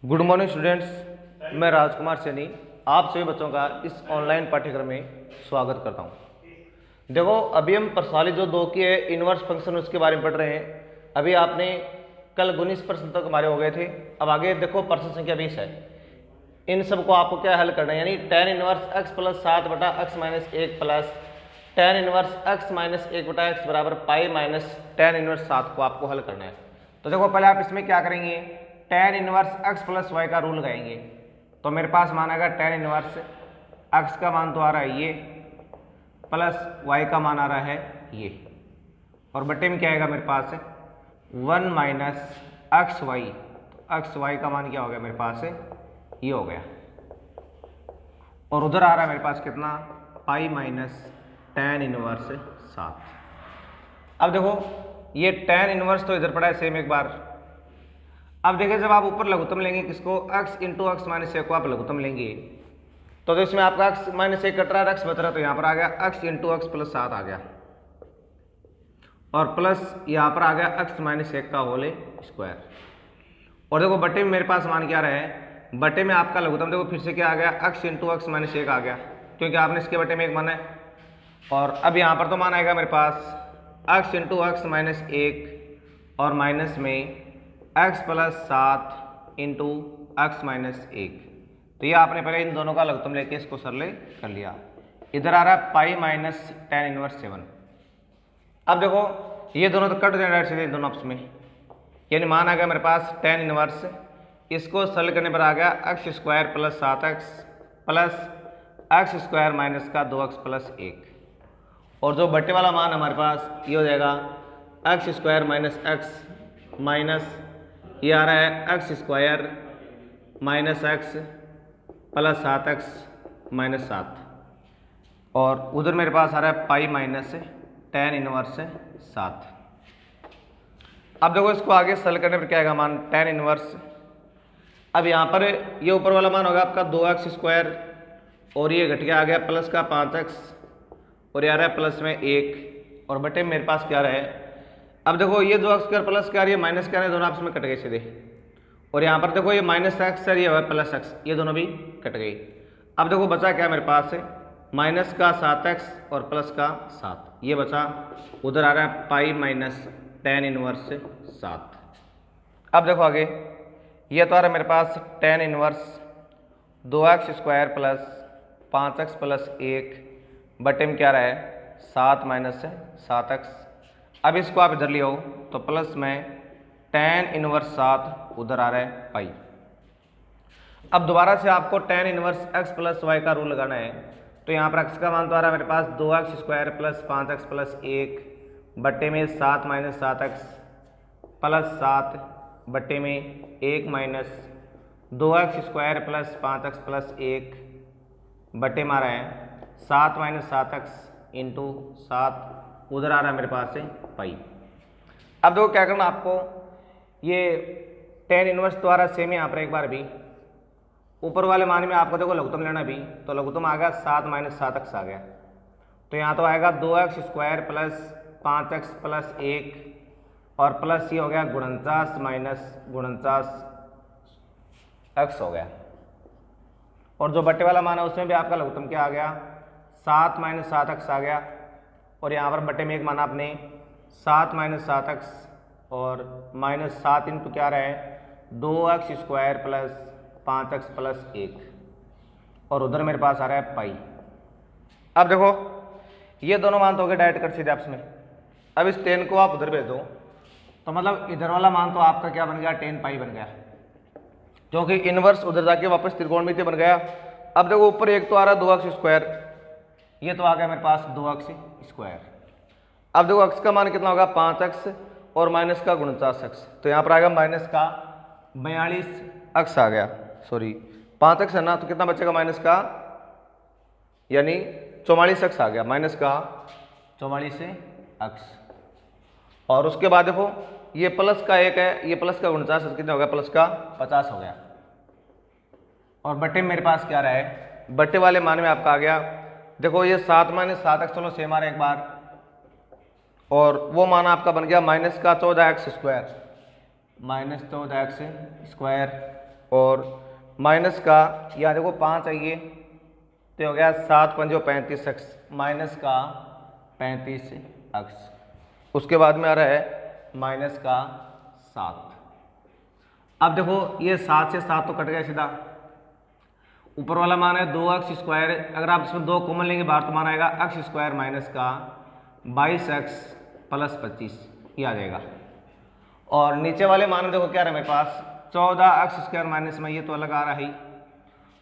Good morning students, मैं राजकुमार सैनी आप सभी बच्चों का इस ऑनलाइन पाठ्यक्रम में स्वागत करता हूं। देखो, अभी हम प्रसाली जो 2 की है इनवर्स फंक्शन उसके बारे में पढ़ रहे हैं। अभी आपने कल 19 प्रश्न तक हमारे हो गए थे। अब आगे देखो प्रश्न संख्या 20 है। इन सबको आपको क्या हल करना है, यानी tan इनवर्स x प्लस 7 बटा x minus 1 plus tan inverse x minus 1 बटा एक्स बराबर पाई माइनस tan इनवर्स 7 को आपको हल करना है। तो देखो, पहले आप इसमें क्या करेंगे, tan inverse x plus y का रूल लगाएंगे। तो मेरे पास मान आएगा tan इनवर्स x का मान तो आ रहा है ये, प्लस y का मान आ रहा है ये, और बटे में क्या आएगा मेरे पास 1 minus x y. X y का मान क्या हो गया मेरे पास ये हो गया, और उधर आ रहा है मेरे पास कितना, पाई माइनस tan इनवर्स 7। अब देखो, ये tan इनवर्स तो इधर पड़ा है सेम एक बार। अब देखिए, जब आप ऊपर लघुत्तम लेंगे किसको, x इंटू एक्स माइनस 1 को आप लघुत्तम लेंगे तो इसमें आपका x माइनस 1 कट रहा है, x बच रहा है, तो यहाँ पर आ गया x इंटू एक्स प्लस 7 आ गया, और प्लस यहाँ पर आ गया x माइनस 1 का होल स्क्वायर। और देखो बटे में मेरे पास मान क्या रहा है, बटे में आपका लघुत्तम देखो फिर से क्या आ गया, x इंटू एक्स माइनस 1 आ गया, क्योंकि आपने इसके बटे में एक माना है। और अब यहाँ पर तो मान आएगा मेरे पास x इंटू एक्स माइनस 1 और माइनस में x plus 7 into x minus 1। तो ये आपने पहले इन दोनों का लघुत्तम लेके इसको सरले कर लिया। इधर आ रहा है पाई माइनस tan इनवर्स 7। अब देखो, ये दोनों तो कट जाए सीधे इन दोनों आपस में, यानी मान आ गया मेरे पास tan इनवर्स, इसको सरल करने पर आ गया x square plus 7x plus x square minus का 2x प्लस 1, और जो बटे वाला मान हमारे पास ये हो जाएगा x square minus x minus ये आ रहा है x square minus x plus 7x minus 7, और उधर मेरे पास आ रहा है पाई माइनस tan इनवर्स 7। अब देखो, इसको आगे सरल करने पर क्या आएगा मान tan इनवर्स। अब यहाँ पर ये ऊपर वाला मान होगा आपका 2x स्क्वायर, और ये घट के आ गया प्लस का 5x, और ये आ रहा है प्लस में 1, और बटे में मेरे पास क्या रहा है। अब देखो, ये 2x स्क्वायर प्लस क्या, ये माइनस क्या है, दोनों आपस में कट गए सीधे, और यहाँ पर देखो ये माइनस एक्स और ये हुआ प्लस एक्स, ये दोनों भी कट गई। अब देखो बचा क्या मेरे पास माइनस का 7x और प्लस का 7, ये बचा, उधर आ रहा है पाई माइनस tan इनवर्स 7। अब देखो आगे, ये तो आ रहा है मेरे पास tan inverse 2x square plus 5x plus 1 बटे में क्या रहा है 7 माइनस 7x। अब इसको आप इधर ले आओ तो प्लस में tan इनवर्स 7 उधर आ रहा है पाई। अब दोबारा से आपको tan inverse x plus y का रूल लगाना है। तो यहाँ पर x का मान तो आ रहा है मेरे पास 2x square plus 5x plus 1 बटे में 7 माइनस 7x प्लस 7 बटे में 1 minus 2x square plus 5x plus 1 बटे में आ रहा है 7 माइनस 7x इंटू 7, उधर आ रहा है मेरे पास पाई। अब देखो क्या करना आपको, ये tan इनवर्स द्वारा सेम है यहाँ पर एक बार भी, ऊपर वाले मान में आपको देखो लघुत्तम लेना भी, तो लघुत्तम आ गया 7 माइनस 7x आ गया, तो यहाँ तो आएगा 2x square plus 5x plus 1 और प्लस ये हो गया 49 माइनस 49 x हो गया, और जो बटे वाला मान है उसमें भी आपका लघुत्तम क्या आ गया 7 माइनस 7x आ गया, और यहाँ पर बटे में एक माना आपने 7 माइनस 7x और माइनस 7 इंटू क्या रहा है 2x square plus 5x plus 1, और उधर मेरे पास आ रहा है पाई। अब देखो, ये दोनों मान तो हो गए डायरेक्ट कट सीधे आपस में। अब इस tan को आप उधर भेज दो तो मतलब इधर वाला मान तो आपका क्या बन गया tan पाई बन गया, क्योंकि इनवर्स उधर जाके वापस त्रिकोणमितीय बन गया। अब देखो, ऊपर एक तो आ रहा है 2x स्क्वायर, ये तो आ गया मेरे पास 2x स्क्वायर। अब देखो x का मान कितना होगा 5x और माइनस का 49x, तो यहाँ पर आ गया माइनस का 42x आ गया, सॉरी 5x है ना, तो कितना बचेगा माइनस का, यानी 44x आ गया, माइनस का 44x। और उसके बाद देखो ये प्लस का 1 है, ये प्लस का 49 कितना हो गया, प्लस का 50 हो गया, और बटे में मेरे पास क्या रहा है, बटे वाले मान में आपका आ गया देखो ये 7 माइनस 7x, चलो सेम आ रहा है एक बार, और वो मान आपका बन गया माइनस का 14x square, minus 14x square और माइनस का यहाँ देखो 5 है ये, तो हो गया 7 पंजो 35 अक्स, माइनस का 35 अक्स। उसके बाद में आ रहा है माइनस का 7। अब देखो ये 7 से 7 तो कट गया सीधा, ऊपर वाला मान है 2x स्क्वायर, अगर आप इसमें 2 कॉमन लेंगे बाहर तो मान आएगा x स्क्वायर माइनस का 22x प्लस 25, ये आ जाएगा। और नीचे वाले मान में देखो क्या रहा है मेरे पास 14x स्क्वायर माइनस में, ये तो अलग आ रहा है।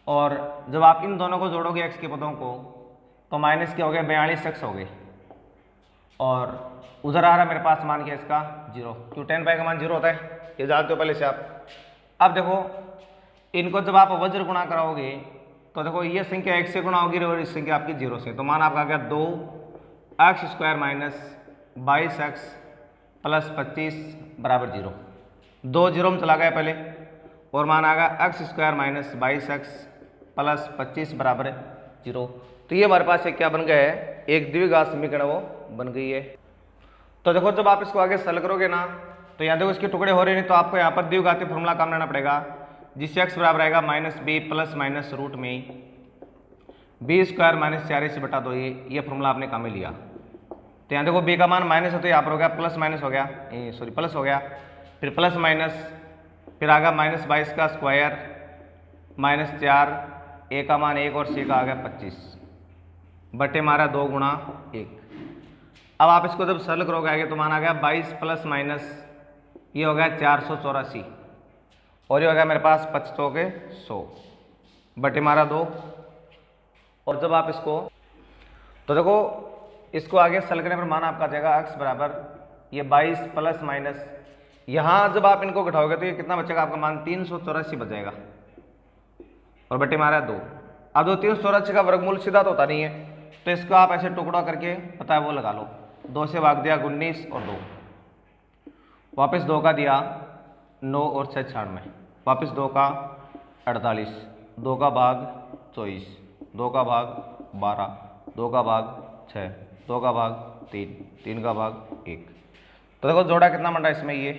और जब आप इन दोनों को जोड़ोगे x के पदों को तो माइनस क्या हो गया 42x हो गए, और उधर आ रहा है मेरे पास मान क्या इसका 0, क्यों tan पाई का मान 0 होता है, ये जानते हो पहले से आप। अब देखो इनको जब आप वज्र गुणा कराओगे तो देखो ये संख्या 1 से गुणा होगी और इस संख्या आपकी 0 से, तो मान आपका आ गया 2x square minus 22x plus 25 बराबर 0, 2 0 में चला गया पहले, और मान आ गया x square minus 22x plus 25 बराबर 0। तो ये हमारे पास एक क्या बन गया है, एक द्विघात समीकरण वो बन गई है। तो देखो जब आप इसको आगे सरल करोगे ना तो यहाँ देखो इसके टुकड़े हो रहे नहीं, तो आपको यहाँ पर द्विघाती फॉर्मूला काम लेना पड़ेगा, जिससे x बराबर आएगा minus B plus minus root में बी स्क्वायर माइनस 4ac बटा 2, ये फॉर्मूला आपने काम में लिया। तो यहाँ देखो b का मान माइनस है तो यहाँ पर हो गया प्लस माइनस हो गया, सॉरी प्लस हो गया, फिर प्लस माइनस, फिर आ गया माइनस 22 का स्क्वायर माइनस 4, a का मान 1 और c का आ गया 25 बटे मारा 2 गुणा 1। अब आप इसको जब सरल करोगे आगे तो मान आ गया 22 प्लस माइनस ये हो गया 484, और ये हो गया मेरे पास 25 के 100 बटे मारा 2। और जब आप इसको तो देखो इसको आगे सरल करने पर मान आपका आ जाएगा x बराबर ये 22 प्लस माइनस, यहाँ जब आप इनको घटाओगे तो ये कितना बचेगा आपका मान 384 बच जाएगा, और बटे मारा 2। अब जो 384 का वर्गमूल सीधा तो होता नहीं है, तो इसको आप ऐसे टुकड़ा करके पता है वो लगा लो, 2 से भाग दिया 19 और 2, वापस 2 का दिया 9 और 6 96, वापस 2 का 48, 2 का भाग 24, 2 का भाग 12, 2 का भाग 6, 2 का भाग 3, 3 का भाग 1। तो देखो जोड़ा कितना बन रहा है इसमें, ये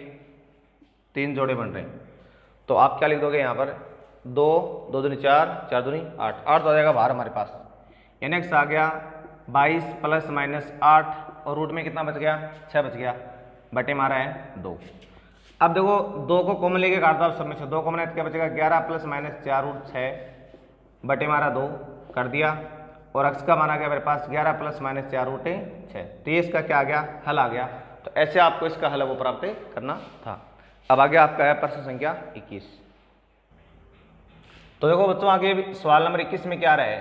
3 जोड़े बन रहे हैं। तो आप क्या लिख दोगे यहाँ पर 2 2 दूनी 4, 4 दूनी 8, 8 तो आ जाएगा बाहर हमारे पास, यानी x आ गया 22 प्लस माइनस 8 और रूट में कितना बच गया 6 बच गया, बटे मारा है 2। अब देखो 2 को कॉमन लेके काट दो आप सब में से, 2 कॉमन है तो क्या बचेगा 11 प्लस माइनस 4 रूट 6 बटे मारा 2 कर दिया, और x का मान आ गया मेरे पास 11 प्लस माइनस 4 रूट 6। तो ये इसका क्या आ गया हल आ गया। तो ऐसे आपको इसका हल वो प्राप्त करना था। अब आगे आपका है प्रश्न संख्या 21। तो देखो बच्चों आगे सवाल नंबर 21 में क्या रहा है,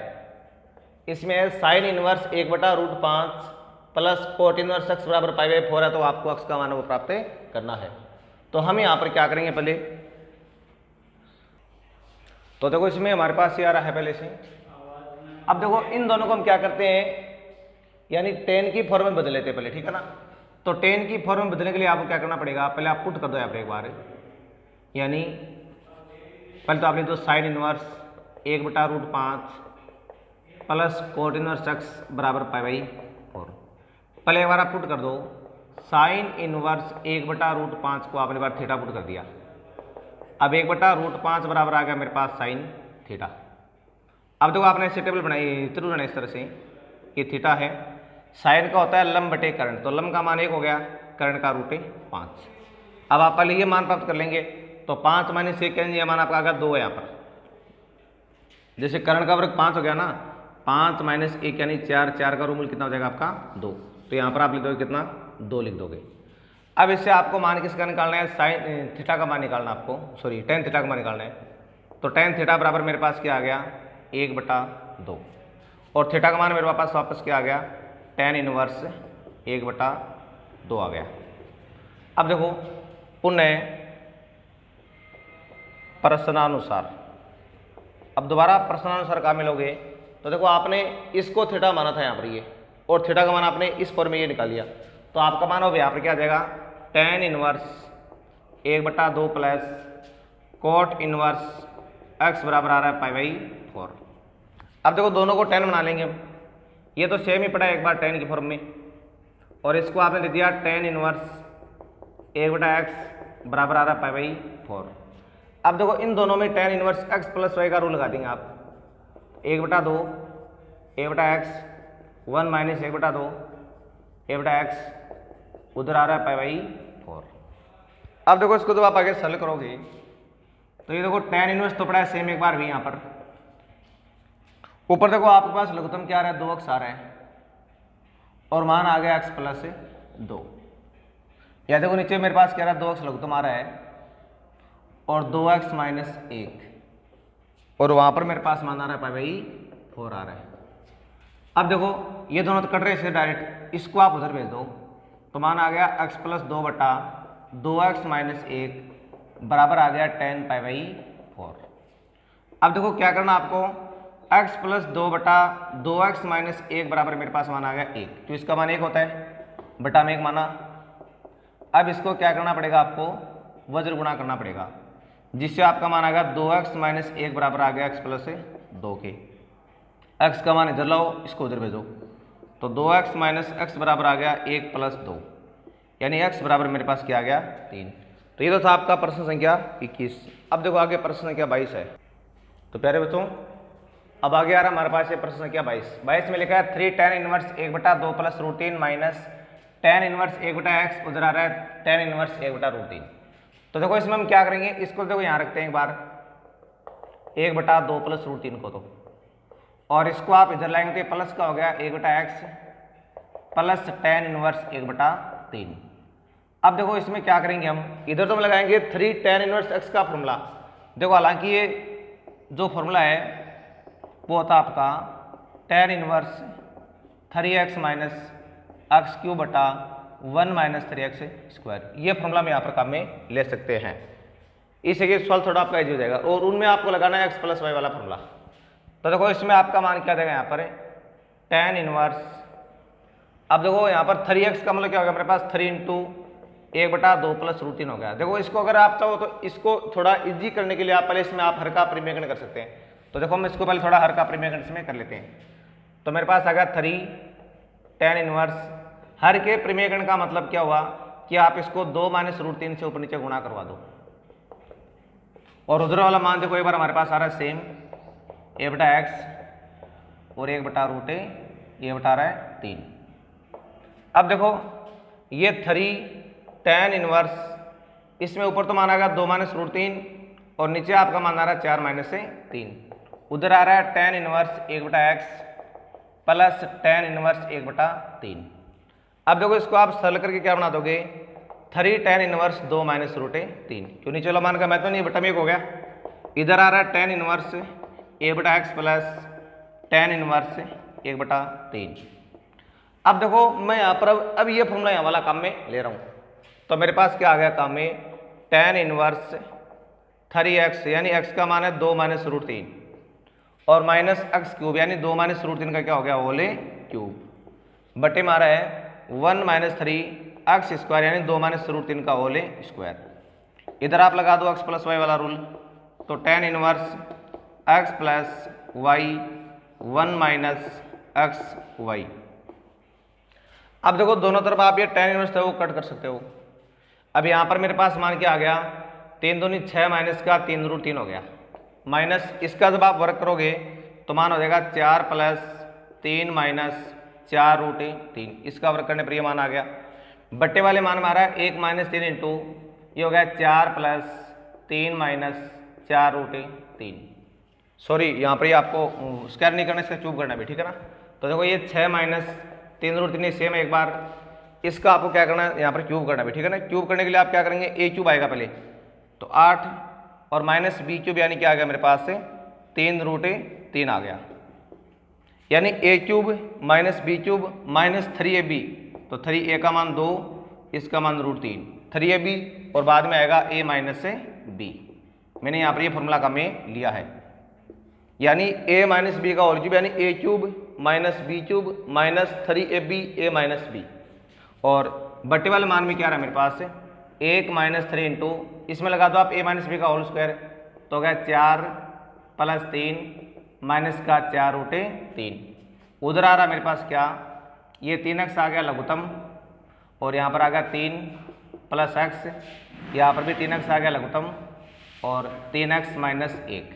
इसमें sine inverse 1/√5 plus cot inverse x बराबर π/4 है, तो आपको x का मान वो प्राप्त करना है। तो हम यहाँ पर क्या करेंगे पहले, तो देखो इसमें हमारे पास ये आ रहा है पहले से। अब देखो इन दोनों को हम क्या करते हैं, यानी tan की फॉर्म में बदल लेते हैं पहले, ठीक है ना। तो tan की फॉर्म में बदलने के लिए आपको क्या करना पड़ेगा, पहले आप पुट कर दो यहाँ पर एक बार, यानी पहले तो आपने तो sine inverse 1/√5 plus cot inverse x बराबर π/4, पहले एक बार आप पुट कर दो साइन इनवर्स 1/√5 को आपने बार थीटा पुट कर दिया। अब 1/√5 बराबर आ गया मेरे पास साइन थीटा। अब देखो आपने ऐसे टेबल बनाई, त्रिभुज बनाई इस तरह से, ये थीटा है, साइन का होता है लंब बटे कर्ण, तो लंब का मान 1 हो गया, कर्ण का √5। अब आप पहले ये मान प्राप्त कर लेंगे, तो 5 माइनस 1 करेंगे, ये मान आपका आ गया 2 है यहाँ पर, जैसे कर्ण का वर्ग 5 हो गया ना, 5 माइनस 1 यानी 4, 4 का रूमूल कितना हो जाएगा आपका 2, तो यहाँ पर आप लिख दोगे कितना 2 लिख दोगे। अब इससे आपको मान किसका निकालना है, साइन थीटा का मान निकालना आपको, सॉरी tan थीटा का मान निकालना है। तो tan थीटा बराबर मेरे पास क्या आ गया 1/2, और थीटा का मान मेरे पास वापस क्या आ गया tan इनवर्स 1/2 आ गया। अब देखो पुनः प्रश्नानुसार, अब दोबारा प्रश्नानुसार कहाँ मिलोगे, तो देखो आपने इसको थीटा माना था यहाँ पर ये, और थीटा का मान आपने इस फॉर्म में ये निकाल लिया, तो आपका मान हो यहाँ पर क्या आ जाएगा tan inverse 1/2 plus cot inverse x बराबर आ रहा है π/4। अब देखो दोनों को tan बना लेंगे हम, ये तो सेम ही पड़ा है एक बार tan की फॉर्म में, और इसको आपने दे दिया tan इनवर्स 1/x बराबर आ रहा है π/4। अब देखो इन दोनों में tan inverse x plus y का रूल लगा देंगे आप। 1/2 a/x 1 माइनस 1/2 a/x उधर आ रहा है π/4। अब देखो इसको जब आप आगे सरल करोगे तो ये देखो tan इनवर्स तो पड़ा है सेम एक बार भी यहाँ पर। ऊपर देखो आपके पास लघुत्तम क्या आ रहा है 2x आ रहा है और मान आ गया x प्लस 2। या देखो नीचे मेरे पास क्या रहा है 2x लघुत्तम आ रहा है और 2x माइनस 1 और वहां पर मेरे पास मान आ रहा है π/4 आ रहा है। अब देखो ये दोनों तो कट रहे हैं डायरेक्ट, इसको आप उधर भेज दो तो मान आ गया x प्लस 2 बटा 2x माइनस 1 बराबर आ गया tan π/4। अब देखो क्या करना आपको, x प्लस 2 बटा 2x माइनस 1 बराबर मेरे पास मान आ गया 1, तो इसका मान 1 होता है बटा में 1 माना। अब इसको क्या करना पड़ेगा आपको, वज्र गुणा करना पड़ेगा, जिससे आपका मान आ गया 2x माइनस 1 बराबर आ गया x प्लस 2 के। x का मान इधर लाओ, इसको उधर भेजो तो 2x माइनस x बराबर आ गया 1 प्लस 2, यानी x बराबर मेरे पास क्या आ गया 3। तो ये तो था आपका प्रश्न संख्या 21। अब देखो आगे प्रश्न संख्या 22 है। तो प्यारे बच्चों अब आगे आ रहा हमारे पास ये प्रश्न संख्या 22 में लिखा है 3 tan inverse 1/2 plus √3 minus tan inverse 1/x उधर आ रहा है tan इनवर्स 1/√3। तो देखो इसमें हम क्या करेंगे, इसको देखो यहाँ रखते हैं एक बार 1/2 प्लस √3 को, तो और इसको आप इधर लाएंगे तो प्लस का हो गया 1/x प्लस tan इनवर्स 1/3। अब देखो इसमें क्या करेंगे हम, इधर तो हम लगाएंगे 3 tan इनवर्स x का फॉर्मूला। देखो हालांकि ये जो फॉर्मूला है वो होता आपका tan inverse 3x minus x cube बटा 1 माइनस 3x स्क्वायर, ये फॉर्मूला में यहाँ पर काम में ले सकते हैं। इससे सॉल्व थोड़ा आपका इजी हो जाएगा और उनमें आपको लगाना है x प्लस वाई वाला फॉर्मूला। तो देखो इसमें आपका मान क्या देगा यहाँ पर tan इनवर्स, अब देखो यहाँ पर 3x का मतलब क्या हो गया मेरे पास 3 इंटू 1/2 प्लस √3 हो गया। देखो इसको अगर आप चाहो तो इसको थोड़ा इजी करने के लिए आप पहले इसमें आप हर का परिमेयकरण कर सकते हैं। तो देखो हम इसको पहले थोड़ा हर का परिमेयकरण इसमें कर लेते हैं। तो मेरे पास आ गया 3 tan इनवर्स, हर के परिमेयकरण का मतलब क्या हुआ कि आप इसको 2 माइनस √3 से ऊपर नीचे गुणा करवा दो और उधर वाला मान देखो एक बार हमारे पास आ रहा है सेम a/x और 1/√a, ये बता रहा है 3। अब देखो ये 3 tan इनवर्स, इसमें ऊपर तो मान आ गया 2 माइनस √3 और नीचे आपका मान आ रहा है 4 माइनस 3, उधर आ रहा है tan inverse 1/x plus tan inverse 1/3। अब देखो इसको आप सरल करके क्या बना दोगे 3 tan इनवर्स 2 माइनस √3, क्यों नहीं चलो मान का मैं तो नहीं बटा में 1 हो गया। इधर आ रहा है tan inverse a/x plus tan inverse 1/3। अब देखो मैं यहाँ पर अब ये फॉर्मूला यहाँ वाला काम में ले रहा हूँ, तो मेरे पास क्या आ गया काम में tan इनवर्स 3x यानी x का मान है 2 माइनस √3 और माइनस x क्यूब यानी 2 माइनस √3 का क्या हो गया होल क्यूब बटे मारा है 1 माइनस 3x स्क्वायर यानी 2 माइनस √3 का होल स्क्वायर। इधर आप लगा दो x प्लस वाई वाला रूल, तो tan inverse x plus y 1 minus x y. अब देखो दोनों तरफ आप ये tan इनवर्स है वो कट कर सकते हो। अब यहाँ पर मेरे पास मान क्या आ गया 3 दूनी 6 माइनस का 3 √3 हो गया, माइनस इसका जब आप वर्क करोगे तो मान हो जाएगा 4 प्लस 3 माइनस 4 √3, इसका वर्क करने पर ये मान आ गया। बट्टे वाले मान में आ रहा है 1 माइनस 3 इंटू ये हो गया 4 प्लस 3 माइनस 4 √3। सॉरी यहाँ पर ये आपको स्क्वायर नहीं करना, इसका क्यूब करना भी, ठीक है ना। तो देखो ये 6 माइनस 3 √3 सेम है, एक बार इसका आपको क्या करना है यहाँ पर क्यूब करना भी, ठीक है ना। क्यूब करने के लिए आप क्या करेंगे a क्यूब आएगा पहले, तो 8 और माइनस b क्यूब यानी क्या आ गया मेरे पास से 3 √3 आ गया, यानी a cube minus b cube minus 3ab, तो 3a का मान 2, इसका मान √3 3ab और बाद में आएगा a माइनस b। मैंने यहाँ पर ये फॉर्मूला का में लिया है, यानी a माइनस b का होल क्यूब यानी a cube minus b cube minus 3ab a minus b, और बट्टे वाले मान में क्या रहा है मेरे पास 1 माइनस 3 इंटू इसमें लगा दो आप a माइनस b का होल स्क्वायर, तो हो गया 4 प्लस 3 माइनस का 4 √3। उधर आ रहा मेरे पास क्या ये 3x आ गया लघुत्तम और यहाँ पर आ गया 3 प्लस x, यहाँ पर भी 3x आ गया लघुत्तम और 3x माइनस 1।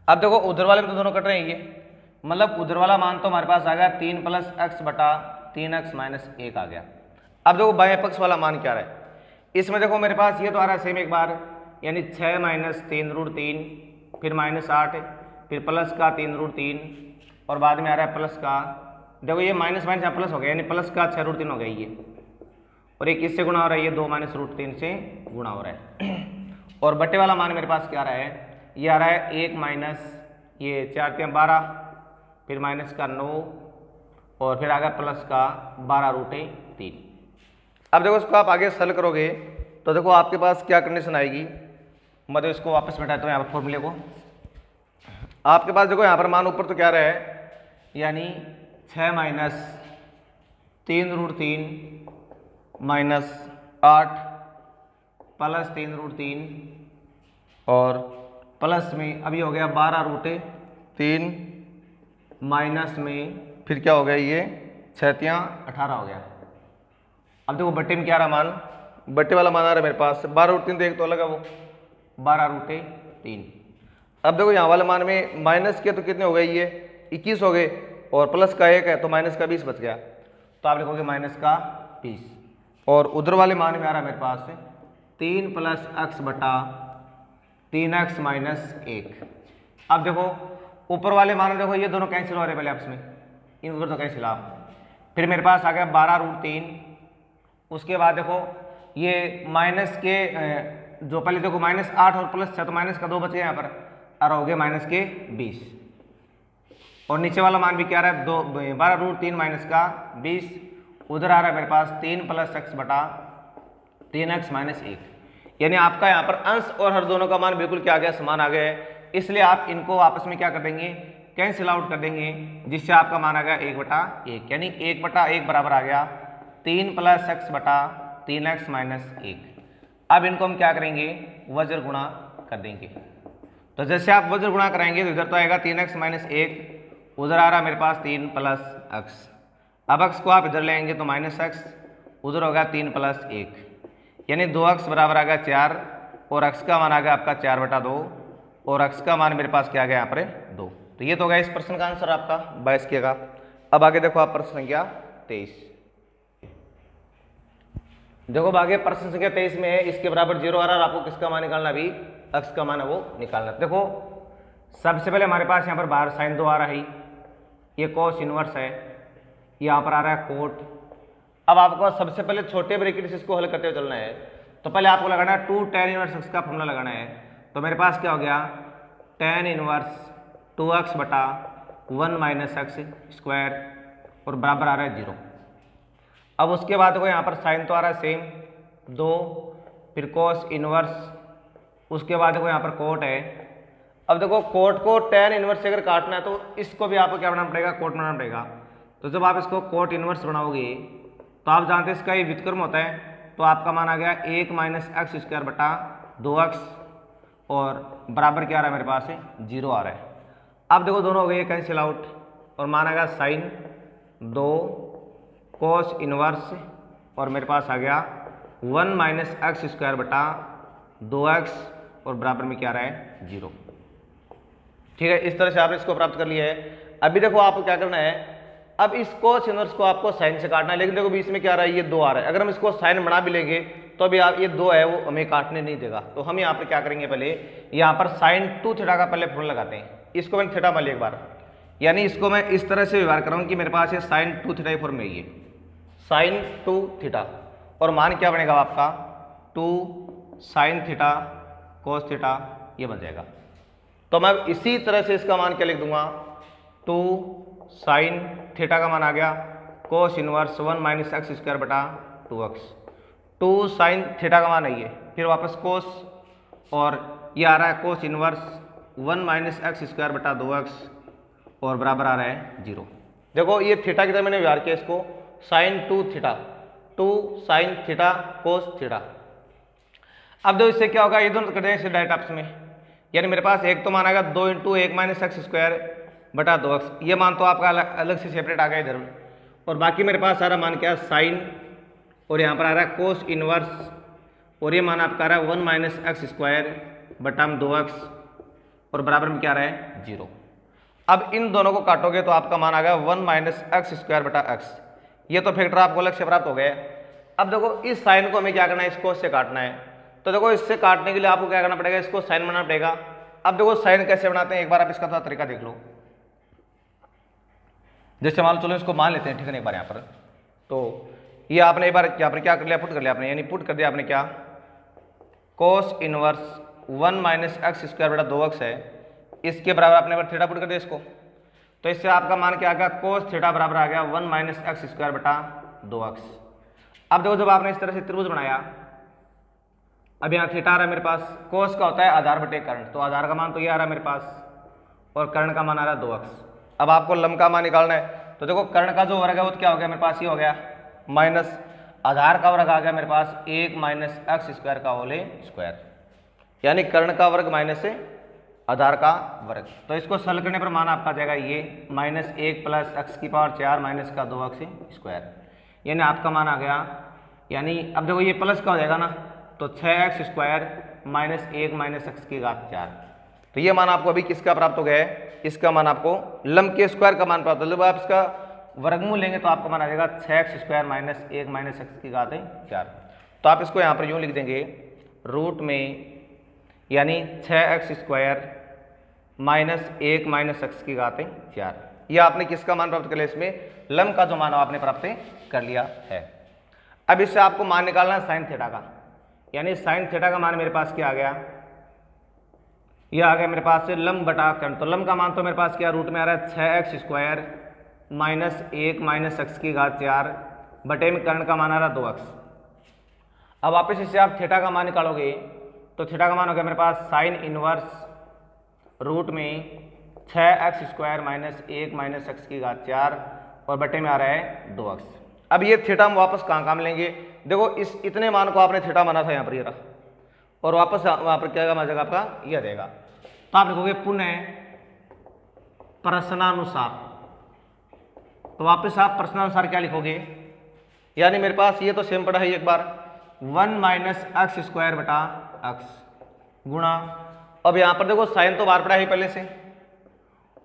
अब देखो उधर वाले में तो दोनों कट रहे हैं, ये मतलब उधर वाला मान तो हमारे पास आ गया 3 प्लस एक्स बटा 3x माइनस 1 आ गया। अब देखो बाएं पक्ष वाला मान क्या रहा है, इसमें देखो मेरे पास ये तो आ रहा है सेम एक बार, यानी 6 माइनस 3 रूट 3, फिर माइनस 8, फिर प्लस का 3 रूट 3, और बाद में आ रहा है प्लस का, देखो ये माइनस माइनस यहाँ प्लस हो गया, यानी प्लस का 6 रूट 3 हो गया ये, और एक किससे गुणा हो रहा है, ये 2 माइनस रूट 3 से गुणा हो रहा है। और बट्टे वाला मान मेरे पास क्या आ रहा है, ये आ रहा है 1 माइनस ये 4 3 12, फिर माइनस का 9, और फिर आ गया प्लस का 12 रूट 3। अब देखो इसको आप आगे सरल करोगे तो देखो आपके पास क्या कंडीशन आएगी, मतलब इसको वापस बैठाता हूँ यहाँ पर फॉर्मूले को। आपके पास देखो यहाँ पर मान ऊपर तो क्या रहा है, यानी 6 minus 3 root 3 minus 8 plus 3 root 3, और प्लस में अभी हो गया 12 रूट 3, माइनस में फिर क्या हो गया, ये 6 3 18 हो गया। अब देखो बट्टे में क्या रहा मान, बट्टे वाला मान आ रहा है मेरे पास 12 रूट 3, देख तो अलग है वो 12 रूट 3। अब देखो यहाँ वाले मान में माइनस के तो कितने हो गए, ये 21 हो गए, और प्लस का 1 है तो माइनस का 20 बच गया, तो आप लिखोगे माइनस का 20। और उधर वाले मान में आ रहा है मेरे पास 3 प्लस एक्स बटा 3x माइनस 1। अब देखो ऊपर वाले मान देखो ये दोनों कैंसिल हो रहे हैं पहले आपस में, इन ऊपर तो कैंसिल आप, फिर मेरे पास आ गया 12 रूट 3, उसके बाद देखो ये माइनस के जो पहले देखो माइनस 8 और प्लस 6, तो माइनस का 2 बच गया यहाँ पर, और हो गए माइनस के 20। और नीचे वाला मान भी क्या रहा है, 12 रूट 3 माइनस का 20, उधर आ रहा है मेरे पास 3 प्लस एक्स बटा 3x माइनस 1, यानी आपका यहाँ पर अंश और हर दोनों का मान बिल्कुल क्या आ गया, समान आ गया है, इसलिए आप इनको आपस में क्या कर देंगे, कैंसिल आउट कर देंगे, जिससे आपका मान आ गया 1 बटा 1, यानी 1 बटा 1 बराबर आ गया 3 प्लस एक्स बटा 3x माइनस 1। अब इनको हम क्या करेंगे, वज्र गुणा कर देंगे, तो जैसे आप वज्र गुणा कराएंगे तो इधर तो आएगा 3x माइनस 1, उधर आ रहा है मेरे पास 3 प्लस एक्स, अब एक्स को आप इधर लेंगे तो माइनस एक्स, उधर होगा 3 प्लस 1, यानी 2x बराबर आ गया 4, और x का मान आ गया आपका 4 बटा 2, और x का मान मेरे पास क्या आ गया यहाँ पर 2। तो ये तो हो गया इस प्रश्न का आंसर आपका 22 के का। अब आगे देखो आप प्रश्न संख्या 23, देखो आगे प्रश्न संख्या 23 में है, इसके बराबर 0 आ रहा है, और आपको किसका मान निकालना, अभी x का मान है वो निकालना। देखो सबसे पहले हमारे पास यहाँ पर बाहर साइन 2 आ रहा है, ये कोस इनवर्स है, यहाँ पर आ रहा है कोट। अब आपको सबसे पहले छोटे ब्रैकेट से इसको हल करते हुए चलना है, तो पहले आपको लगाना है 2 tan इनवर्स x का फॉर्मूला लगाना है, तो मेरे पास क्या हो गया, tan इनवर्स 2x बटा 1 माइनस एक्स स्क्वायर, और बराबर आ रहा है 0। अब उसके बाद देखो यहाँ पर साइन तो आ रहा है सेम 2, फिर कोस इनवर्स, उसके बाद देखो यहाँ पर कोट है। अब देखो कोट को tan इनवर्स से अगर काटना है तो इसको भी आपको क्या बनाना पड़ेगा, कोट बनाना पड़ेगा। तो जब आप इसको कोट इनवर्स बनाओगे तो आप जानते हैं इसका ये व्युत्क्रम होता है, तो आपका मान आ गया 1 माइनस एक्स स्क्वायर बटा 2x, और बराबर क्या आ रहा है मेरे पास 0 आ रहा है। अब देखो दोनों हो गए कैंसिल आउट, और मान आ गया साइन 2 कोस इनवर्स, और मेरे पास आ गया 1 माइनस एक्स स्क्वायर बटा 2x, और बराबर में क्या आ रहा है 0। ठीक है, इस तरह से आपने इसको प्राप्त कर लिया है। अभी देखो आपको क्या करना है, अब इस कोस इनवर्स को आपको साइन से काटना है, लेकिन देखो बीच में क्या आ रहा है, ये 2 आ रहा है, अगर हम इसको साइन बना भी लेंगे तो अभी आप ये 2 है वो हमें काटने नहीं देगा, तो हम यहाँ पर क्या करेंगे, पहले यहाँ पर साइन 2 थीटा का पहले फॉर्मूला लगाते हैं। इसको मैंने थीटा मान लिया एक बार, यानी इसको मैं इस तरह से व्यवहार कर रहा हूँ कि मेरे पास ये साइन 2 थीटा फॉर्म में ये साइन 2 थीटा, और मान क्या बनेगा आपका 2 साइन थीटा कोस थीटा, ये बन जाएगा। तो मैं इसी तरह से इसका मान क्या लिख दूंगा, 2 साइन थीटा का मान आ गया cos inverse 1 minus x square बटा 2x, 2 साइन थीटा का मान है ये, फिर वापस कोस, और ये आ रहा है cos inverse 1 minus x square बटा 2x, और बराबर आ रहा है 0। देखो ये थीटा की तरह मैंने व्यवहार किया इसको, sine 2 theta, 2 sine theta cos theta. अब देखो इससे क्या होगा, ये दोनों कर देंगे इससे डायरेक्ट आपस में, यानी मेरे पास एक तो मान आएगा 2 इंटू 1 माइनस एक्स स्क्वायर बटा 2x, ये मान तो आपका अलग से सेपरेट आ गया इधर, और बाकी मेरे पास सारा मान क्या है साइन, और यहाँ पर आ रहा है कोस इनवर्स और ये मान आपका आ रहा है 1 माइनस एक्स स्क्वायर बटा 2x और बराबर में क्या आ रहा है 0। अब इन दोनों को काटोगे तो आपका मान आ गया 1 माइनस एक्स स्क्वायर बटा एक्स। ये तो फैक्टर आपको अलग से प्राप्त हो गया। अब देखो इस साइन को हमें क्या करना है, इसको इससे काटना है। तो देखो इससे काटने के लिए आपको क्या करना पड़ेगा, इसको साइन बनाना पड़ेगा। अब देखो साइन कैसे बनाते हैं, एक बार आप इसका थोड़ा तरीका देख लो। जैसे मान लो, चलो इसको मान लेते हैं, ठीक है, एक बार यहाँ पर। तो ये आपने एक बार यहाँ पर क्या कर लिया, पुट कर लिया आपने, यानी पुट कर दिया आपने क्या, cos inverse 1 minus x square बटा 2x है, इसके बराबर आपने बार थीटा पुट कर दिया इसको। तो इससे आपका मान क्या आ गया, कोस थीटा बराबर आ गया 1 माइनस एक्स स्क्वायर बटा 2x। अब देखो जब आपने इस तरह से त्रिभुज बनाया, अब यहाँ थीटा आ रहा है मेरे पास, कोस का होता है आधार बटे कर्ण, तो आधार का मान तो ये आ रहा है मेरे पास और कर्ण का मान आ रहा है 2x। अब आपको लंब का मान निकालना है, तो देखो कर्ण का जो वर्ग है वो क्या हो गया मेरे पास, ये हो गया, माइनस आधार का वर्ग आ गया मेरे पास 1 माइनस एक्स स्क्वायर का होल स्क्वायर, यानी कर्ण का वर्ग माइनस आधार का वर्ग। तो इसको सरल करने पर मान आपका जाएगा ये माइनस 1 प्लस एक्स की पावर 4 माइनस का 2x स्क्वायर, यानी आपका मान आ गया, यानी अब देखो ये प्लस का हो जाएगा ना, तो 6x square minus 1 minus x की घात 4। तो ये मान आपको अभी किसका प्राप्त हो गया है, इसका मान आपको लंब के स्क्वायर का मान प्राप्त हो। जब आप इसका वर्गमूल लेंगे तो आपका मान आ जाएगा 6x square minus 1 minus x की घात 4। तो आप इसको यहाँ पर यूँ लिख देंगे, रूट में यानी 6x square minus 1 minus x की घात 4। यह आपने किसका मान प्राप्त कर लिया, इसमें लंब का जो मान आपने प्राप्त कर लिया है। अब इससे आपको मान निकालना है साइन थीटा का, यानी साइन थीटा का मान मेरे पास क्या आ गया, यह आ गया मेरे पास लंब बटा कर्ण। तो लंब का मान तो मेरे पास क्या रूट में आ रहा है 6x square minus 1 minus x की घात 4 बटे में कर्ण का मान आ रहा 2x। अब वापस इससे आप थीटा का मान निकालोगे तो थीटा का मान हो गया मेरे पास साइन इनवर्स रूट में 6x square minus 1 minus x की घात 4 और बटे में आ रहा है 2x। अब ये थीटा हम वापस कहाँ काम लेंगे, देखो इस इतने मान को आपने थीटा माना था यहाँ पर ये रहा, और वापस वहाँ पर क्या मान जाएगा आपका यह रहेगा। तो आप लिखोगे पुनः प्रश्नानुसार, तो वापस आप प्रश्नानुसार क्या लिखोगे, यानी मेरे पास ये तो सेम पड़ा है एक बार 1 माइनस एक्स स्क्वायर बटा एक्स गुणा, अब यहाँ पर देखो साइन तो बाहर पड़ा है पहले से,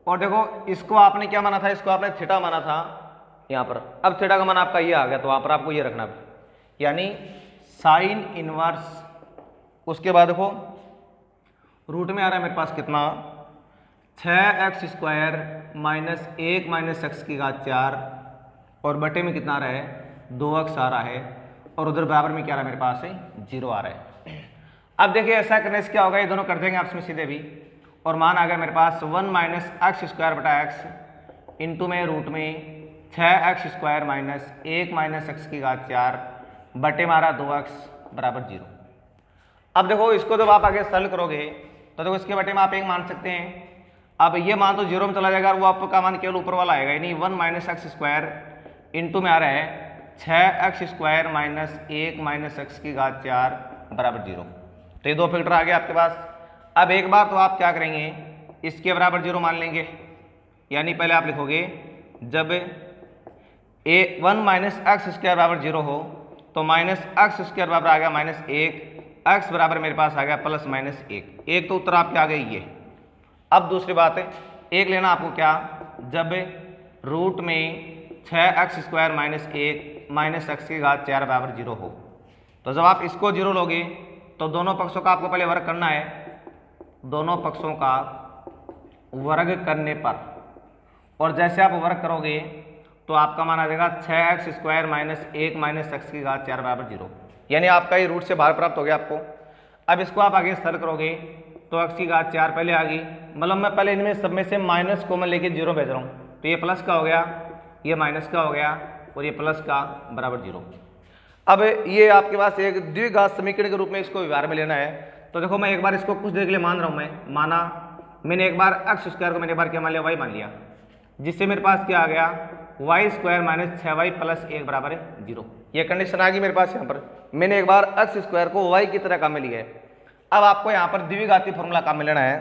और देखो इसको आपने क्या माना था, इसको आपने थीटा माना था यहाँ पर। अब थीटा का मान आपका ये आ गया, तो वहाँ पर आपको ये रखना, यानी साइन इनवर्स, उसके बाद देखो रूट में आ रहा है मेरे पास कितना 6x square minus 1 minus x की घात 4 और बटे में कितना आ रहा है 2x आ रहा है, और उधर बराबर में क्या आ रहा है मेरे पास है 0 आ रहा है। अब देखिए ऐसा करने से क्या होगा, ये दोनों कर देंगे आपस में सीधे भी, और मान आ गया मेरे पास 1 माइनस एक्स स्क्वायर बटा एक्स इंटू में रूट में 6x square minus 1 minus x की घात 4 बटे में आ रहा 2x बराबर 0। अब देखो इसको जब आप आगे सरल करोगे तो देखो इसके बटे में आप एक मान सकते हैं, अब ये मान तो 0 में चला जाएगा और वो आपका मान केवल ऊपर वाला आएगा, यानी 1 माइनस एक्स स्क्वायर इंटू में आ रहा है 6x square minus 1 minus x की घात 4 बराबर 0। तो ये दो फैक्टर आ गए आपके पास। अब एक बार तो आप क्या करेंगे, इसके बराबर 0 मान लेंगे, यानी पहले आप लिखोगे जब 1 माइनस एक्स स्क्वायर बराबर 0 हो तो माइनस एक्स स्क्वायर बराबर आ गया माइनस 1, एक्स बराबर मेरे पास आ गया प्लस माइनस 1, एक तो उत्तर आपके आ गए ये। अब दूसरी बात है, एक लेना आपको क्या, जब रूट में 6x square minus 1 minus x की घात 4 बराबर 0 हो, तो जब आप इसको 0 लोगे तो दोनों पक्षों का आपको पहले वर्ग करना है, दोनों पक्षों का वर्ग करने पर, और जैसे आप वर्ग करोगे तो आपका मान आ जाएगा 6x square minus 1 minus x की घात 4 बराबर 0, यानी आपका ये रूट से बाहर प्राप्त हो गया आपको। अब इसको आप आगे सरल करोगे तो एक्स की घात 4 पहले आ गई, मतलब मैं पहले इनमें सब में से माइनस कॉमन लेके 0 भेज रहा हूँ, तो ये प्लस का हो गया, ये माइनस का हो गया और ये प्लस का बराबर 0। अब ये आपके पास एक द्विघात समीकरण के रूप में इसको व्यवहार में लेना है। तो देखो मैं एक बार इसको कुछ देर के लिए मान रहा हूँ, मैं माना मैंने एक बार एक्स स्क्वायर को मैंने एक बार क्या मान लिया, वाई मान लिया, जिससे मेरे पास क्या आ गया Y square minus 6y plus 1 बराबर 0। ये कंडीशन आ गई मेरे पास। यहाँ पर मैंने एक बार एक्स स्क्वायर को वाई की तरह काम में लिया है। अब आपको यहाँ पर द्विघाती फॉर्मूला काम में लेना है,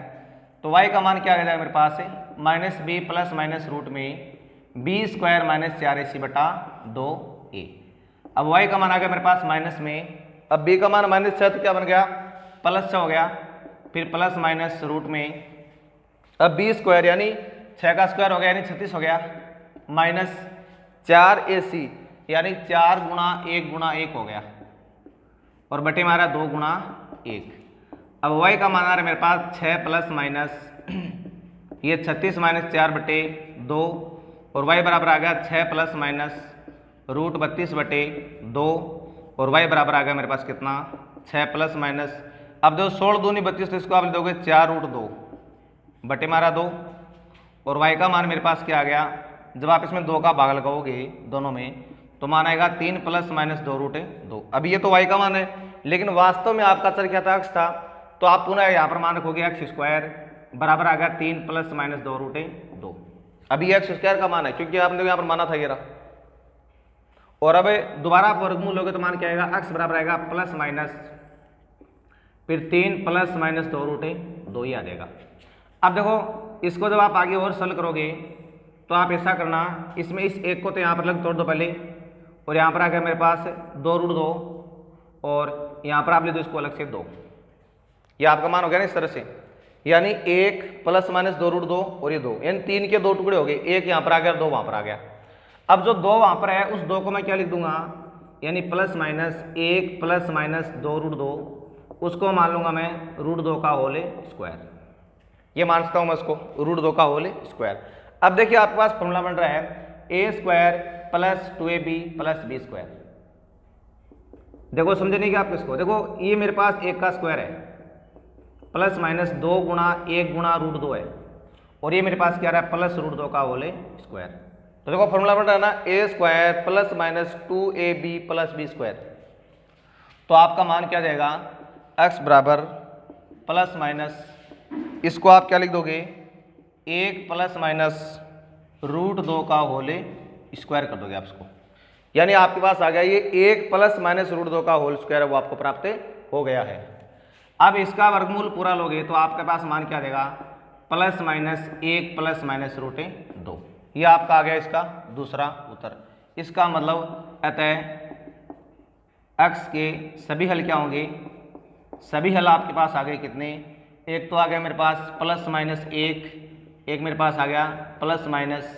तो वाई का मान क्या आ जाएगा मेरे पास minus B plus minus root में बी स्क्वायर माइनस 4ac बटा 2a। अब वाई का मान आ गया मेरे पास माइनस में अब b का मान -6 तो क्या बन गया, +6 हो गया, फिर प्लस माइनस रूट में अब b² यानी 6 का स्क्वायर हो गया यानी 36 हो गया, माइनस 4ac यानी 4 गुणा 1 गुणा 1 हो गया, और बटे हमारा 2 गुणा 1। अब y का मान आ रहा है मेरे पास 6 प्लस माइनस ये 36 माइनस 4 बटे 2, और y बराबर आ गया 6 प्लस माइनस रूट 32 बटे 2, और y बराबर आ गया मेरे पास कितना 6 प्लस माइनस, अब देखो 16 दूनी 32 तो इसको आप लिख दोगे 4 रूट 2 बटे मारा 2, और y का मान मेरे पास क्या आ गया, जब आप इसमें 2 का भाग लगाओगे दोनों में तो मान आएगा 3 प्लस माइनस 2 रूट 2। अब ये तो y का मान है, लेकिन वास्तव में आपका चर क्या था, x था, तो आप पुनः यहाँ पर मान रखोगे x² बराबर आ गया 3 प्लस माइनस 2 रूट 2। अभी ये x² का मान है क्योंकि आपने यहाँ पर माना था ये रहा, और अब दोबारा आप वर्गमूल लोगे तो मान क्या आएगा, x बराबर आएगा प्लस माइनस फिर 3 प्लस माइनस 2 रूट 2 ही आ जाएगा। अब देखो इसको जब आप आगे और सरल करोगे तो आप ऐसा करना, इसमें इस एक को तो यहाँ पर लग तोड़ दो पहले, और यहाँ पर आ गया मेरे पास 2 रूट 2, और यहाँ पर आप ले दो इसको अलग से 2, ये आपका मान हो गया ना इस तरह से, यानी 1 प्लस माइनस 2 रूट 2 और ये 2, यानी 3 के 2 टुकड़े हो गए, 1 यहाँ पर आ गया 2 वहाँ पर आ गया। अब जो 2 वहाँ पर है उस 2 को मैं क्या लिख दूंगा, यानी plus minus 1 plus minus 2 root 2, उसको मान लूंगा मैं रूट 2 का होल स्क्वायर, ये मान सकता हूँ मैं उसको रूट 2 का होल स्क्वायर। अब देखिए आपके पास फॉर्मूला बन रहा है a² plus 2ab plus b²। देखो समझे नहीं कि आप इसको, देखो ये मेरे पास 1 का स्क्वायर है प्लस माइनस 2 गुणा 1 गुणा रूट 2 है, और ये मेरे पास क्या रहा है प्लस रूट 2 का होल स्क्वायर। तो देखो फॉर्मूला बन रहा है ना a² plus minus 2ab plus b², तो आपका मान क्या जाएगा, x बराबर प्लस माइनस, इसको आप क्या लिख दोगे 1 प्लस माइनस रूट 2 का होल स्क्वायर कर दोगे आप इसको, यानी आपके पास आ गया ये 1 प्लस माइनस रूट 2 का होल स्क्वायर वो आपको प्राप्त हो गया है। अब इसका वर्गमूल पूरा लोगे तो आपके पास मान क्या देगा, plus minus 1 plus minus root 2, ये आपका आ गया इसका दूसरा उत्तर। इसका मतलब अतः x के सभी हल क्या होंगे, सभी हल आपके पास आ गए कितने, एक तो आ गया मेरे पास प्लस माइनस 1, एक मेरे पास आ गया plus minus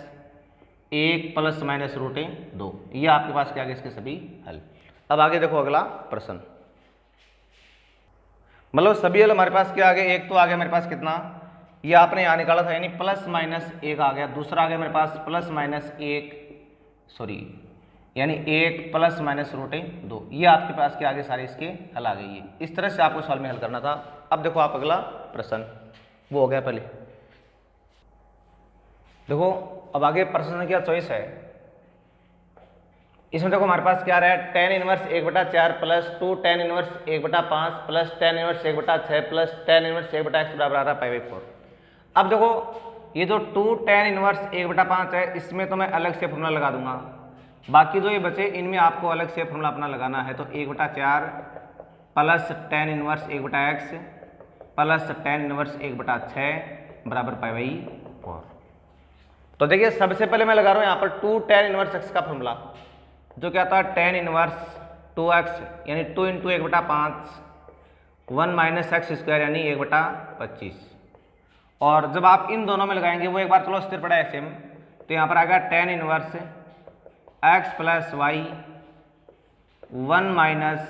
1 plus minus root 2, ये आपके पास क्या आ गया इसके सभी हल। अब आगे देखो अगला प्रश्न, मतलब सभी हल हमारे पास क्या आ गए, एक तो आ गया मेरे पास कितना, ये आपने यहाँ निकाला था यानी प्लस माइनस 1 आ गया, दूसरा आ गया मेरे पास प्लस माइनस 1 सॉरी यानी 1 प्लस माइनस रूट 2, ये आपके पास क्या आ गए सारे इसके हल आ गए। ये इस तरह से आपको सवाल में हल करना था। अब देखो आप अगला प्रश्न, वो हो गया पहले, देखो अब आगे प्रश्न क्या चॉइस है, इसमें देखो हमारे पास क्या रहा है tan inverse 1/4 plus 2 tan inverse 1/5 plus tan inverse 1/6 plus tan inverse 1/x बराबर आ रहा है π/4। अब देखो ये जो 2 tan इनवर्स 1/5 है इसमें तो मैं अलग से फॉर्मूला लगा दूंगा, बाकी जो ये बचे इनमें आपको अलग से फॉर्मूला अपना लगाना है। तो 1/4 plus tan inverse 1/x plus tan inverse 1/6 बराबर π/4। तो देखिए सबसे पहले मैं लगा रहा हूँ यहाँ पर 2 tan इनवर्स x का फॉर्मूला, जो क्या था tan इनवर्स 2x यानी 2 × 1/5 1 माइनस x² यानी 1/25, और जब आप इन दोनों में लगाएंगे वो एक बार चलो स्थिर पड़ा ऐसे में, तो यहाँ पर आएगा tan inverse x plus y 1 minus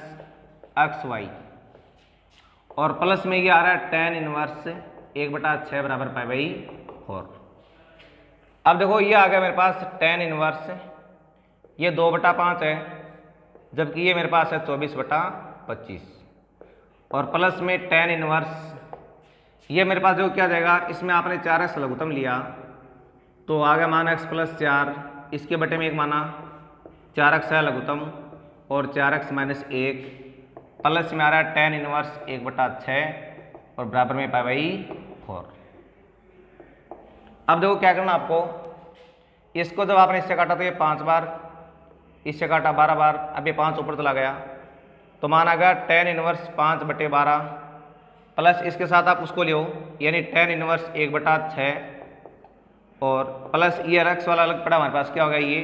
xy, और प्लस में ये आ रहा है tan इनवर्स 1/6 बराबर π/4। अब देखो ये आ गया मेरे पास tan इनवर्स, ये 2/5 है, जबकि ये मेरे पास है 24/25, और प्लस में tan इनवर्स ये मेरे पास जो क्या जाएगा, इसमें आपने 4x लघुत्तम लिया तो आ गया मान x प्लस 4, इसके बटे में एक माना 4x है लघुत्तम और 4x माइनस 1, प्लस में आ रहा है tan इनवर्स 1/6 और बराबर में π/4। अब देखो क्या करना आपको, इसको जब आपने इससे काटा तो ये 5 बार, इससे काटा 12 बार, अब ये 5 ऊपर चला गया तो मान आ गया tan इनवर्स 5/12 प्लस इसके साथ आप उसको लियो यानी tan इनवर्स 1/6 और प्लस ये x वाला अलग पड़ा हमारे पास क्या होगा, ये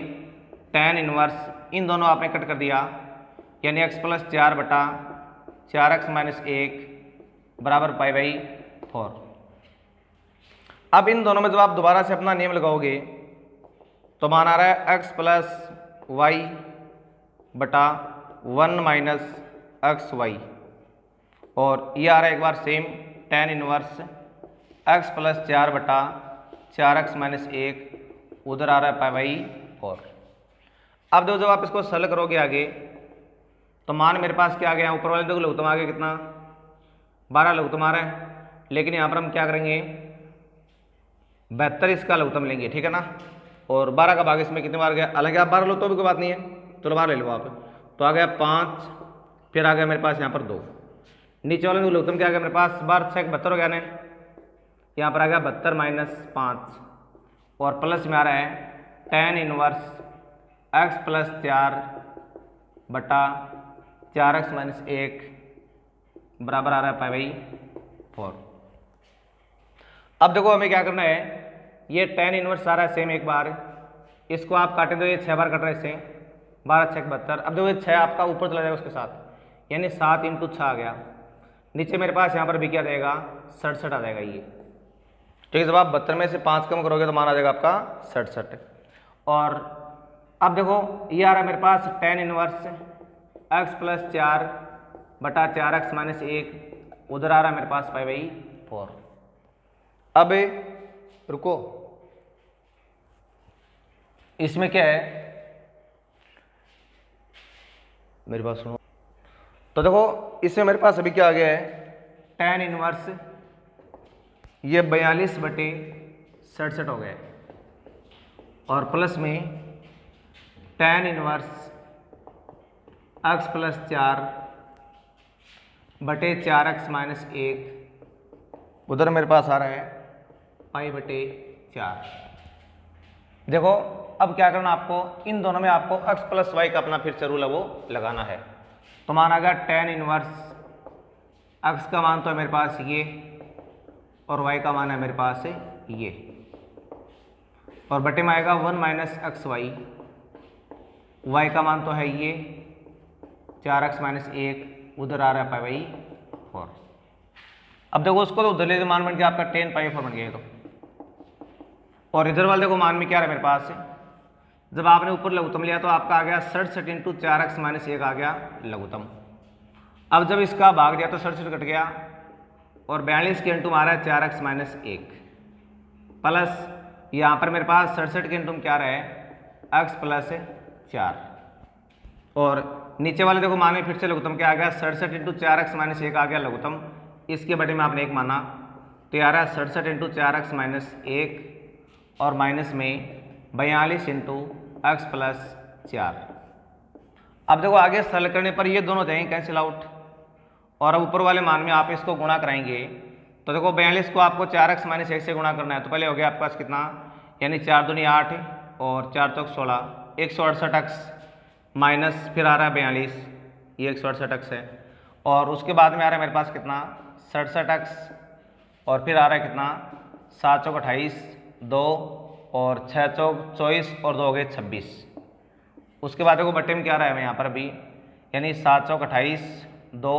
tan इनवर्स इन दोनों आपने कट कर दिया यानी x प्लस 4/6 4x माइनस 1 बराबर पाई बाई 4। अब इन दोनों में जब आप दोबारा से अपना नियम लगाओगे तो मान आ रहा है x प्लस वाई बटा 1 माइनस एक्स वाई, और ये आ रहा है एक बार same tan inverse x plus 4 बटा 4x माइनस 1, उधर आ रहा है पाई बाई 4। अब जब आप इसको सरल करोगे आगे तो मान मेरे पास क्या आ गया, ऊपर वाले देखो लघुत्तम आ गया कितना 12 लघुत्तम आ रहा है, लेकिन यहाँ पर हम क्या करेंगे 72 इसका लघुत्तम लेंगे, ठीक है ना। और 12 का भाग इसमें कितने बार गया, हालांकि आप 12 लो तो भी कोई बात नहीं है, चलो 12 ले लो आप, तो आ गया 5, फिर आ गया मेरे पास यहाँ पर 2, नीचे वाले में लघुत्तम क्या आ गया मेरे पास 12 6 72 हो गया ने, यहाँ पर आ गया 72 माइनस 5, और प्लस में आ रहा है tan इनवर्स x प्लस 4 बटा 4x माइनस 1 बराबर आ रहा है पाई बाई 4। अब देखो हमें क्या करना है, ये tan इनवर्स आ रहा है सेम, एक बार इसको आप काटे तो ये 6 बार कट रहा है इससे, 12 6 72। अब देखो ये 6 आपका ऊपर चला जाएगा उसके साथ, यानी 7 × 6 आ गया, नीचे मेरे पास यहाँ पर भी क्या रहेगा 67 आ जाएगा ये, ठीक है। जब आप 72 में से 5 कम करोगे तो मान आ जाएगा आपका 67। और अब देखो ये आ रहा है मेरे पास tan इनवर्स x प्लस 4 बटा 4x माइनस 1, उधर आ रहा है मेरे पास पाई बाई 4। अब रुको, इसमें क्या है मेरे पास सुनो, तो देखो इसमें मेरे पास अभी क्या आ गया है tan इनवर्स ये 42 बटे 67 हो गया, और प्लस में tan इनवर्स x प्लस 4 बटे 4x माइनस 1, उधर मेरे पास आ रहा है पाई बटे 4। देखो अब क्या करना आपको, इन दोनों में आपको x प्लस वाई का अपना फिर से रूल है वो लगाना है, तो मान आ गया tan इनवर्स x का मान तो है मेरे पास ये, और y का मान है मेरे पास ये, और बटे में आएगा 1 माइनस एक्स वाई, वाई का मान तो है ये 4x माइनस 1, उधर आ रहा है पाई बाई 4। अब देखो उसको तो उधर ले मान बन गया आपका tan पाई 4 बन गया तो, और इधर वाले देखो मान में क्या रहा है मेरे पास, जब आपने ऊपर लघुत्तम लिया तो आपका आ गया 67 × 4x माइनस 1 आ गया लघुत्तम। अब जब इसका भाग दिया तो 67 कट गया, और 42 के इंटू आ रहा है 4x माइनस 1, प्लस यहाँ पर मेरे पास 67 के इंटू क्या रहा है x प्लस 4, और नीचे वाले देखो मान में फिर से लघुत्तम क्या आ गया 67 × 4x माइनस 1 आ गया लघुत्तम, इसके बटे में आपने 1 माना तो ये आ रहा है 67 × 4x माइनस 1, और माइनस में 42 × x प्लस 4। अब देखो आगे सरल करने पर ये दोनों जाएंगे कैंसिल आउट, और अब ऊपर वाले मान में आप इसको गुणा कराएंगे तो देखो 42 को आपको 4x माइनस 1 से गुणा करना है, तो पहले हो गया आपके पास कितना, यानी 4 दूनी 8 और 4 चौक 16, 168x माइनस फिर आ रहा है 42, ये 168x है, और उसके बाद में आ रहा है मेरे पास कितना 67x, और फिर आ रहा है कितना 7 चौक 28 2, और 6 चौक 24 और 2 हो गए 26। उसके बाद देखो बट्टे में क्या आ रहा है यहाँ पर अभी, यानी 7 चौक 28 2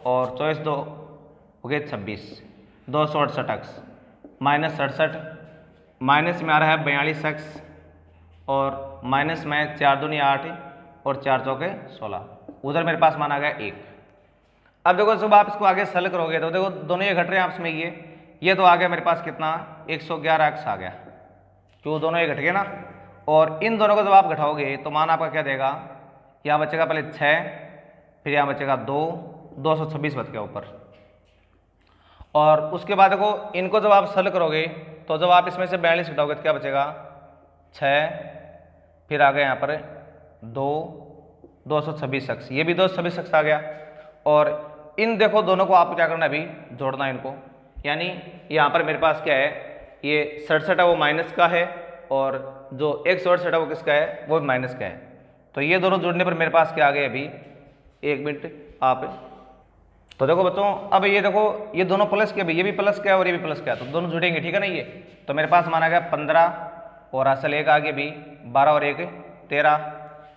और 24 2 हो गए 26, 268x माइनस 67, माइनस में आ रहा है 42x, और माइनस में 4 दूनी 8 और 4 चौके 16, उधर मेरे पास माना गया 1। अब देखो जब आप इसको आगे सरल करोगे तो देखो दोनों ये घट रहे हैं आपस में, ये तो आ गया मेरे पास कितना 111x आ गया, क्यों दोनों ये घट गए ना, और इन दोनों को जब आप घटाओगे तो मान आपका क्या देगा, यहाँ बचेगा पहले 6, फिर यहाँ बचेगा 2, 226 बच गया ऊपर, और उसके बाद देखो इनको जब आप सरल करोगे तो जब आप इसमें से 42 घटाओगे तो क्या बचेगा 6, फिर आ गया यहाँ पर 2, 226x, ये भी 226x आ गया, और इन देखो दोनों को आपको क्या करना है अभी जोड़ना है इनको, यानी यहाँ पर मेरे पास क्या है ये 67 है वो माइनस का है, और जो 168 है वो किसका है वो माइनस का है, तो ये दोनों जुड़ने पर मेरे पास क्या आ गए अभी, 1 मिनट आप, तो देखो बच्चों अब ये देखो ये दोनों प्लस के, ये भी प्लस का है और ये भी प्लस का है, तो दोनों जुड़ेंगे, ठीक है ना। ये तो मेरे पास माना गया 15, और हासिल 1 आगे भी 12 और 1 13,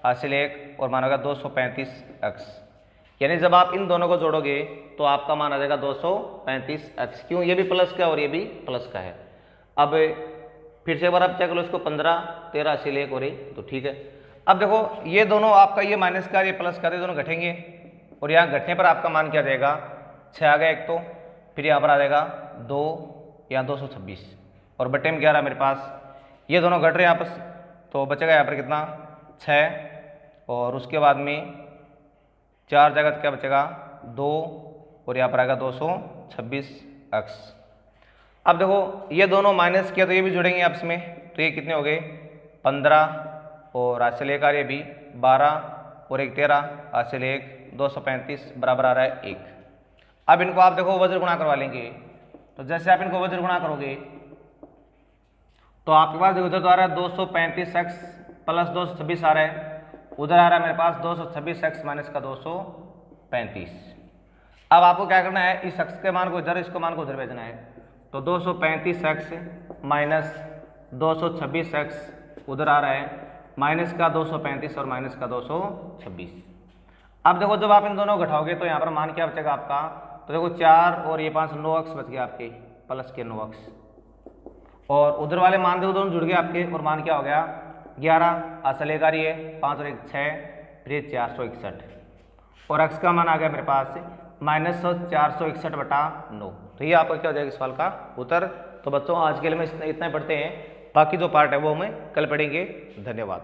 हासिल 1 और माना गया 235x, यानी जब आप इन दोनों को जोड़ोगे तो आपका मान आ जाएगा 235x। क्यों? ये भी प्लस का और ये भी प्लस का है। अब फिर से एक बार आप चेक लो इसको, 15 13 अस्सी ले 1 और 1, तो ठीक है। अब देखो ये दोनों आपका ये माइनस का ये प्लस का, ये दोनों घटेंगे और यहाँ घटने पर आपका मान क्या जाएगा, 6 आ गया एक, तो फिर यहाँ पर आ जाएगा 2, यहाँ 226 और बटे में क्या रहा मेरे पास, ये दोनों घट रहे हैं आपस, तो बचेगा यहाँ पर कितना 6 और उसके बाद में 4 जगह क्या बचेगा 2 और यहाँ पर आएगा 226x। अब देखो ये दोनों माइनस किया तो ये भी जुड़ेंगे आपस में, तो ये कितने हो गए 15 और आज से लेकर ये भी 12 और 1 13, आज से ले 235 बराबर आ रहा है 1। अब इनको आप देखो वज्र गुणा करवा लेंगे, तो जैसे आप इनको वज्र गुणा करोगे तो आपके पास उधर तो आ रहा है 235x प्लस 226 आ रहा है, उधर आ रहा है मेरे पास 226x माइनस का 235। अब आपको क्या करना है, इस x के मान को इधर, इसको मान को उधर भेजना है, तो 235x माइनस 226x उधर आ रहा है माइनस का 235 और माइनस का 226। अब देखो जब आप इन दोनों घटाओगे तो यहाँ पर मान क्या बचेगा आपका, तो देखो 4 और ये 5 9x बच गया आपके, प्लस के 9x और उधर वाले मान देखो दोनों जुड़ गए आपके और मान क्या हो गया 11, असल एक आ रही है 5 और 1 6, फिर 461 और x का मान आ गया मेरे पास माइनस 461/9। तो ये आपका क्या हो जाएगा इस सवाल का उत्तर। तो बच्चों आज के लिए मैं इतना ही पढ़ते हैं, बाकी जो पार्ट है वो हमें कल पढ़ेंगे। धन्यवाद।